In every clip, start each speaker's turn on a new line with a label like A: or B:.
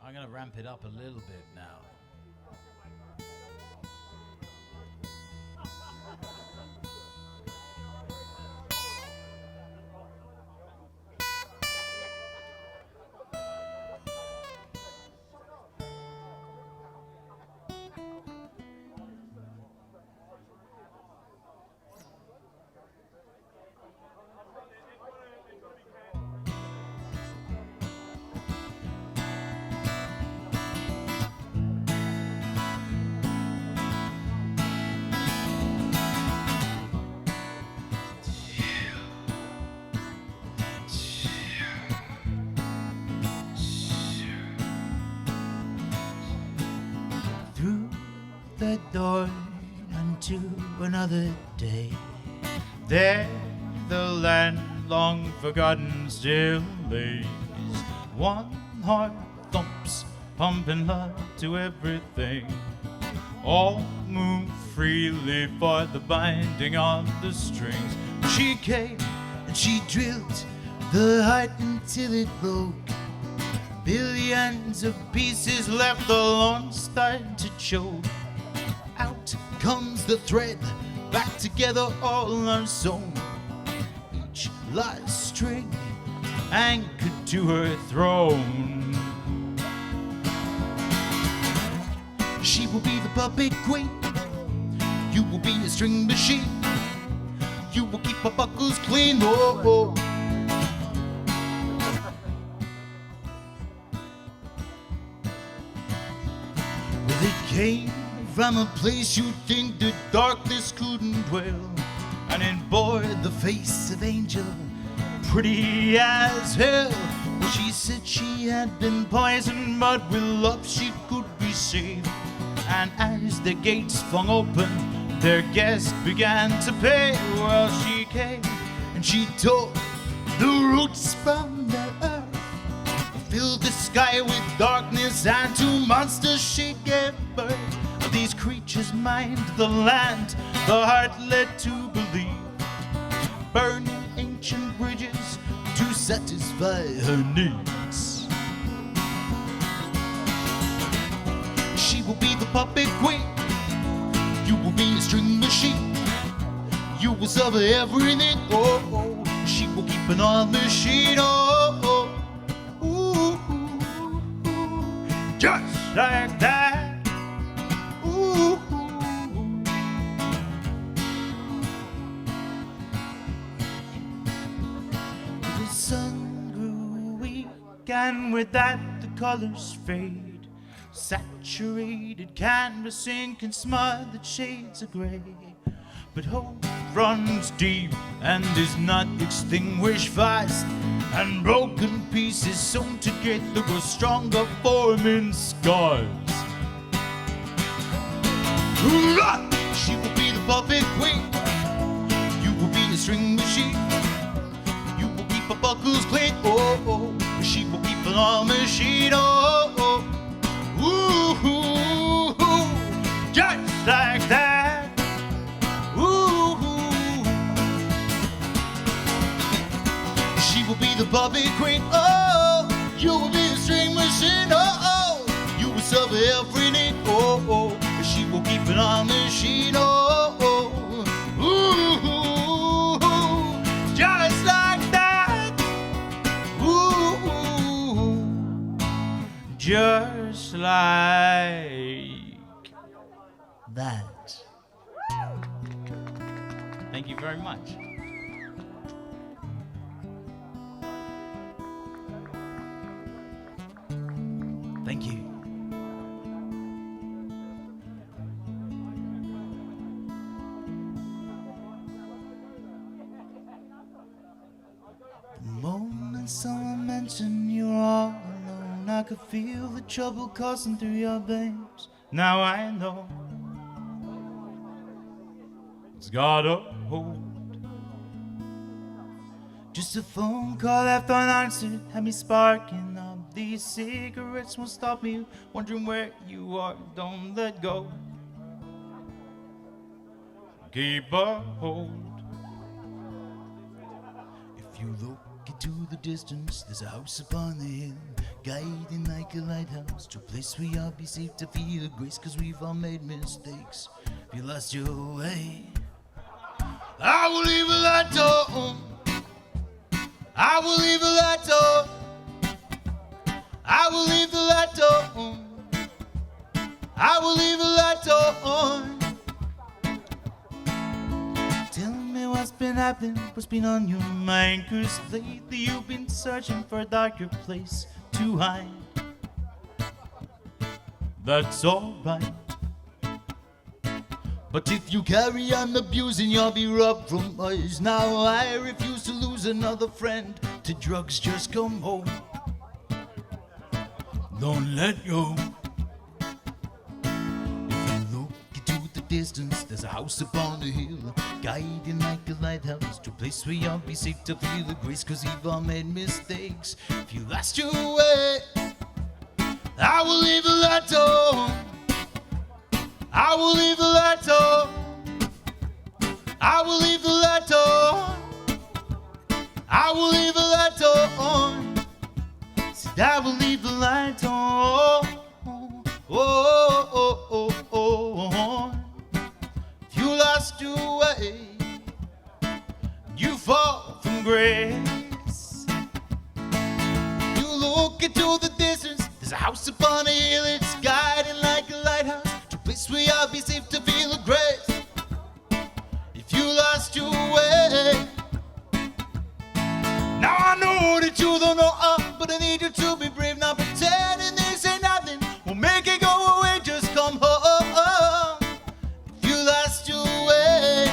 A: I'm gonna ramp it up a little bit now. Through the door unto another day, there the land long forgotten still lays. One heart thumps, pumping love to everything. All move freely for the binding of the strings. She came and she drilled the heart until it broke. Billions of pieces left alone start to choke. Out comes the thread, back together all unsewn. Each last string anchored to her throne. She will be the puppet queen. You will be a string machine. You will keep her buckles clean. Oh, oh. Came from a place you'd think the darkness couldn't dwell, and it bore the face of angel, pretty as hell. Well, she said she had been poisoned, but with love she could be saved. And as the gates flung open, their guests began to pay. Well, she came and she tore the roots from the earth, filled the sky with darkness, and to monsters she gave birth. These creatures mined the land, the heart led to believe, burning ancient bridges to satisfy her needs. She will be the puppet queen. You will be a string machine. You will suffer everything. Oh, oh. She will keep an on machine. Oh, oh. Just like that. Ooh. The sun grew weak, and with that the colors fade. Saturated canvassing can smother shades of gray. But hope runs deep and is not extinguished fast, and broken pieces sewn together grow stronger, forming scars. She will be the puppet queen. You will be a string machine. You will keep her buckles clean. Oh, oh. She will keep an arm machine. Oh, oh. Ooh, ooh, ooh. Just like that. Ooh, ooh. She will be the puppet queen. Oh, you will be a string machine. Oh, oh. You will suffer every need. Oh, oh. She will keep an on machine. Oh, oh. Ooh, ooh. Just like that. Ooh, just like that. Thank you very much. Thank you. The moment someone mentioned you're all alone, I could feel the trouble coursing through your veins. Now I know it's got a hold. Just a phone call left unanswered had me sparking up. These cigarettes won't stop me wondering where you are. Don't let go. Keep a hold. If you look into the distance, there's a house upon the hill, guiding like a lighthouse to a place where you'll be safe to feel the grace, 'cause we've all made mistakes. If you lost your way, I will leave a light on. I will leave a light on. I will leave the light on. I will leave a light on. Tell me what's been happening, what's been on your mind, 'cause lately you've been searching for a darker place to hide. That's alright. But if you carry on abusing, you'll be robbed from us. Now I refuse to lose another friend to drugs. Just come home. Don't let go. If you look into the distance, there's a house upon the hill, guiding like a lighthouse to a place where you'll be safe to feel the grace, 'cause we've all made mistakes. If you lost your way, I will leave a light on. I will leave the light on. I will leave the light on. I will leave the light on. Said I will leave the light on. Oh, oh, oh, oh. If you lost your way, you fall from grace. You look into the distance, there's a house upon a hill, it's guiding like a lighthouse, place where I'll be safe to feel the grace. If you lost your way, now I know that you don't know, but I need you to be brave. Not pretending this ain't nothing will make it go away. Just come home. If you lost your way,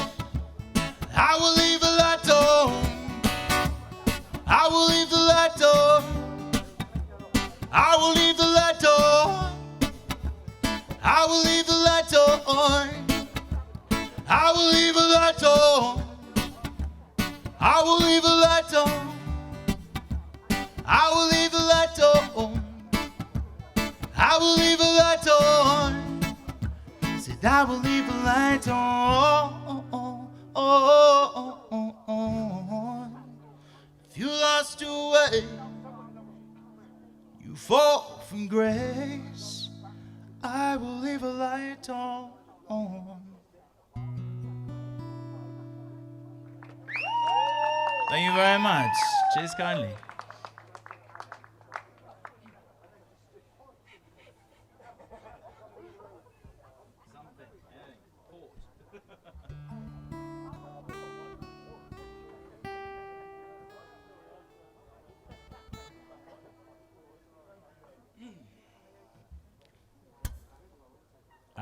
A: I will leave a light on. I will leave the light on. I will leave the light on. I will leave the light on. I will leave a light on. I will leave a light on. I will leave a light on. I will leave a light on. Said I will leave a light on. If you lost your way, you fall from grace. I will leave a light on. Thank you very much. Cheers kindly.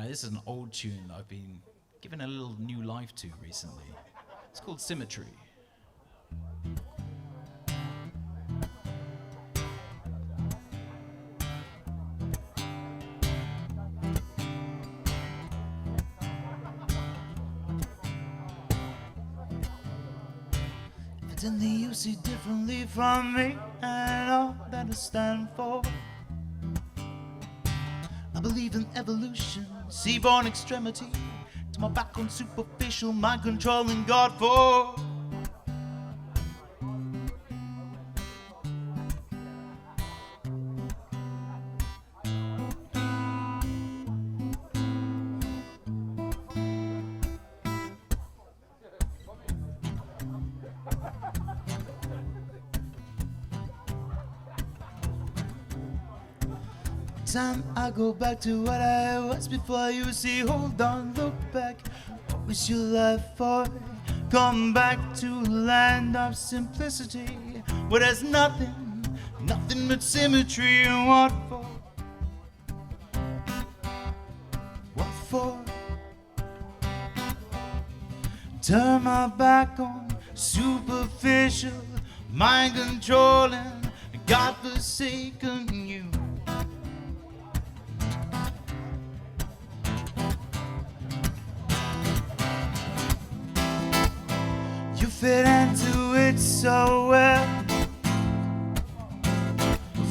A: This is an old tune that I've been given a little new life to recently. It's called Symmetry. Evidently you see differently from me and all that I stand for. I believe in evolution, seaborn extremity, to my back on superficial mind controlling God for. Time I go back to what I was before you see. Hold on, look back. What was your life for? Come back to the land of simplicity, where there's nothing but symmetry. And what for? What for? Turn my back on superficial, mind controlling, God-forsaken you. You fit into it so well.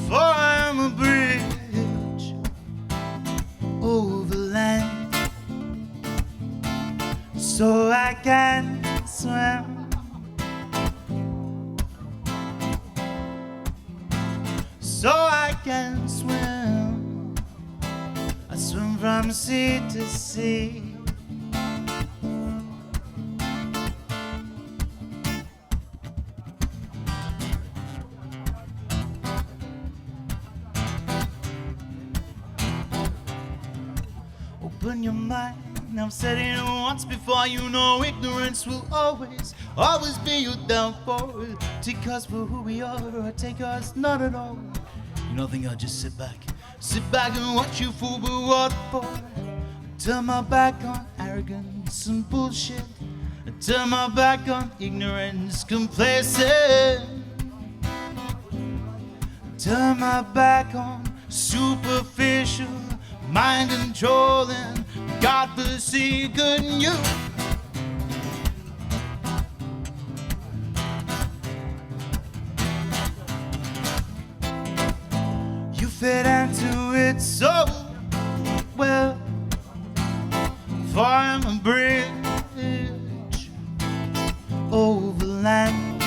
A: For I am a bridge over land, so I can swim. can swim. I swim from sea to sea. Open your mind, I've said it once before. You know ignorance will always, always be your downfall. Take us for who we are, or take us not at all. You know, I think I'll just sit back and watch you fool, but what for? Turn my back on arrogance and bullshit. Turn my back on ignorance, complacent. Turn my back on superficial, mind controlling, God-forsaken you. You fit into it so well. Form a bridge over land,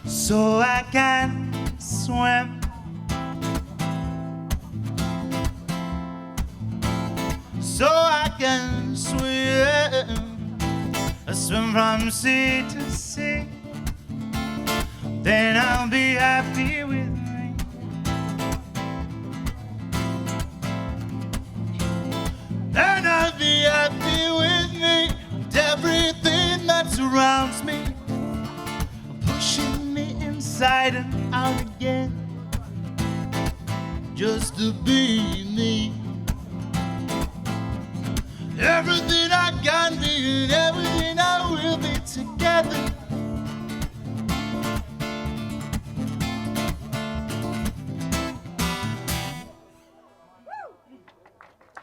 A: so I can swim. So I can swim. I swim from sea to sea. Then I'll be happy with me. Then I'll be happy with me. With everything that surrounds me, pushing me inside and out again, just to be me. Everything I can be and everything I will be together.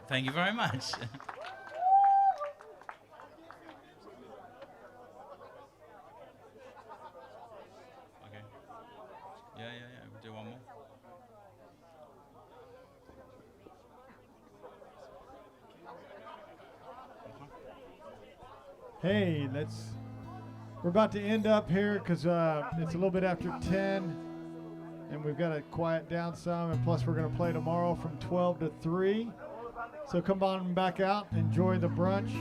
A: Thank you very much. Okay. Yeah. We'll do one more.
B: Hey, we're about to end up here because it's a little bit after 10 and we've got to quiet down some, and plus we're going to play tomorrow from 12 to 3. So come on back out, enjoy the brunch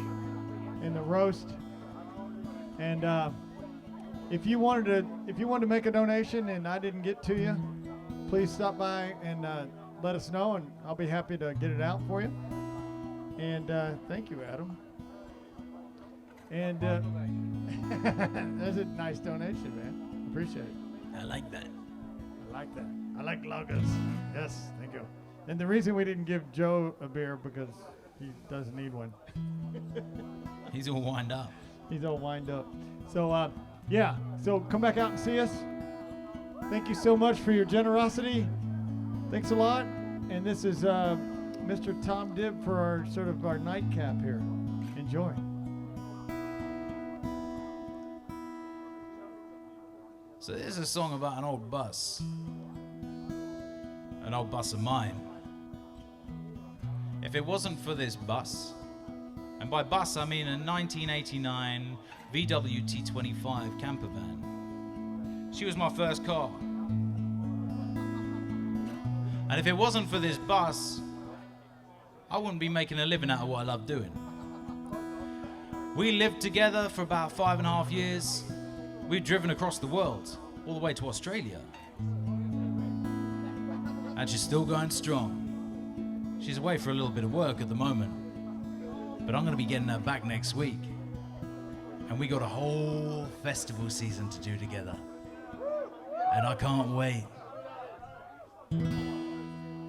B: and the roast. And if you wanted to make a donation and I didn't get to you, please stop by and let us know, and I'll be happy to get it out for you. And thank you, Adam. And that's a nice donation, man. Appreciate it.
A: I like that.
B: I like lagers. Yes, thank you. And the reason we didn't give Joe a beer because he doesn't need one.
A: He's all wind up. So, yeah. So come back out and see us. Thank you so much for your generosity. Thanks a lot. And this is Mr. Tom Dibb for our nightcap here. Enjoy. So this is a song about an old bus of mine. If it wasn't for this bus, and by bus I mean a 1989 VW T25 camper van. She was my first car. And if it wasn't for this bus, I wouldn't be making a living out of what I love doing. We lived together for about 5.5 years. We'd driven across the world, all the way to Australia. And she's still going strong. She's away for a little bit of work at the moment, but I'm gonna be getting her back next week. And we got a whole festival season to do together. And I can't wait.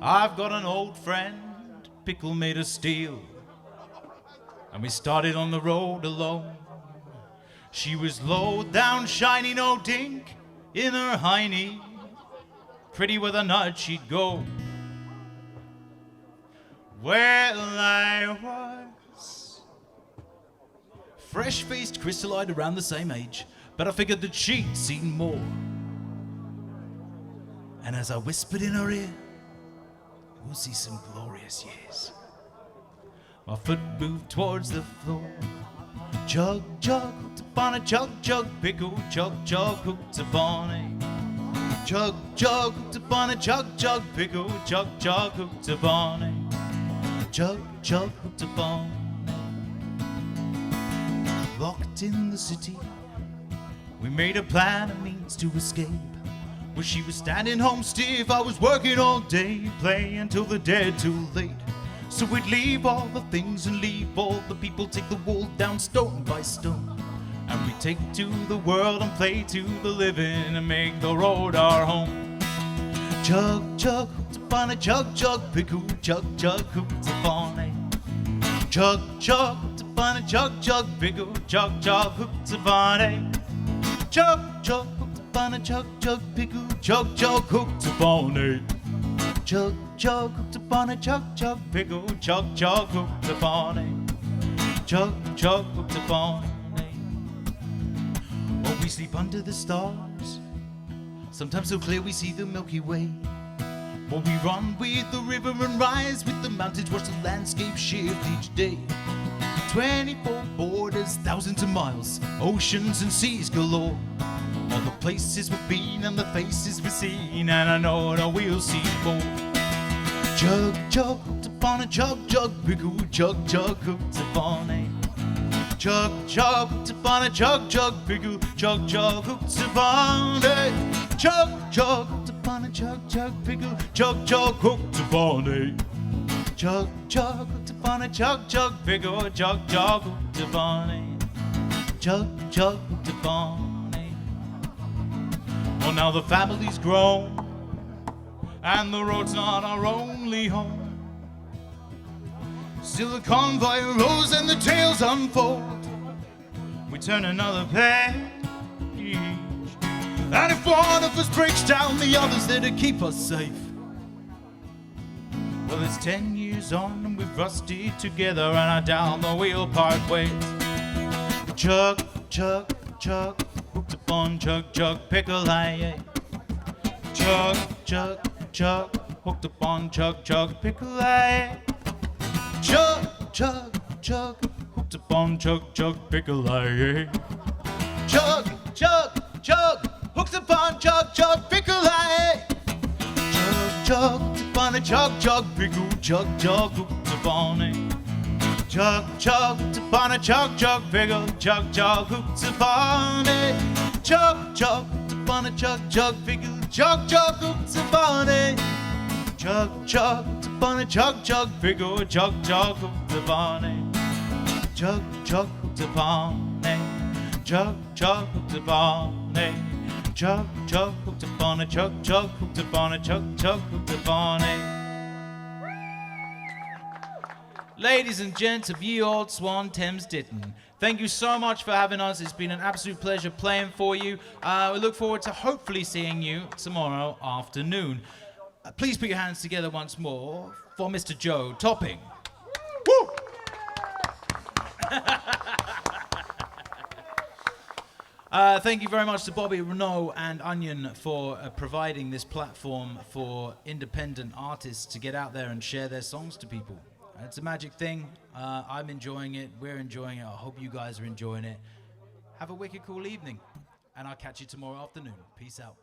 A: I've got an old friend, pickle made of steel. And we started on the road alone. She was low down, shiny, no dink in her hiney. Pretty with a nudge she'd go. Well, I was fresh-faced, crystal-eyed, around the same age, but I figured that she'd seen more. And as I whispered in her ear, we'll see some glorious years. My foot moved towards the floor. Chug, chug, hooked upon a chug, chug, pickle, chug, chug, hooked upon a Jug, jug, hooked upon a jug, jug, pickle, jug, jug, hooked upon a jug, jug, hooked upon. Locked in the city, we made a plan, a means to escape. Well, she was standing home stiff, I was working all day, play until the dead too late. So we'd leave all the things and leave all the people, take the wall down stone by stone. And we take to the world and play to the living and make the road our home. Jug, jug, hooked upon a jug, jug, pickle, jug, jug, hooked upon a jug, jug, hooked upon a jug, jug, pickle, jug, jug, hooked upon a jug, jug, hooked upon a jug, jug, pickle, jug, jug, hooked upon a jug, jug, hooked upon a jug, jug, pickle, jug, jug, hooked upon a jug, jug, hooked upon a. Oh, we sleep under the stars, sometimes so clear we see the Milky Way. Well, we run with the river and rise with the mountains, watch the landscape shift each day. 24 borders, thousands of miles, oceans and seas galore. All the places we've been and the faces we've seen, and I know that we'll see more. Jug, jug, hooked upon a jug, jug, pickle, jug, jug, hooked upon a jug, jug, hooked upon a jug, jug, pickle, jug, jug, hooked upon a jug, jug, hooked upon a jug, jug, pickle, jug, jug, hooked upon a jug, jug, hooked upon a jug, jug, pickle, jug, jug, hooked upon a jug, jug, hooked upon a. Well, now the family's grown, and the road's not our only home. Still the convoy rolls and the tales unfold. We turn another page, and if one of us breaks down, the other's there to keep us safe. Well, it's 10 years on and we've rusted together, and I down the wheel part ways. Chug, chug, chug, hooked upon chug, chug, pickle, aye. Chug, chug, chug, hooked upon chug, chug, pickle, aye. Chug, chug, chug, hooked upon chug, chug, pickle, aye. Chug, chug, chug, hooked upon chug, chug, pickle, aye. Chug, chug, hooked upon a chug, chug, pickle, chug, chug, hooked upon a chug, chug, hooked upon a chug, chug, pickle, chug, chug, hooked upon a chug, chug, hooked upon a chug, chug, pickle, chug, chug, hooked upon a chug, chug, hooked upon a chug, chug, pickle, chug, chug, hooked upon a chug, chug, hooked upon a chug, chug, hooked upon a chug, chug, hooked upon a chug, chug, hooked upon a chug, chug, hooked upon a. Ladies and gents of Ye Old Swan, Thames Ditton, thank you so much for having us. It's been an absolute pleasure playing for you. We look forward to hopefully seeing you tomorrow afternoon. Please put your hands together once more for Mr. Joe Topping. Woo! Thank you very much to Bobby, Renault and Onion for providing this platform for independent artists to get out there and share their songs to people. It's a magic thing. I'm enjoying it. We're enjoying it. I hope you guys are enjoying it. Have a wicked cool evening, and I'll catch you tomorrow afternoon. Peace out.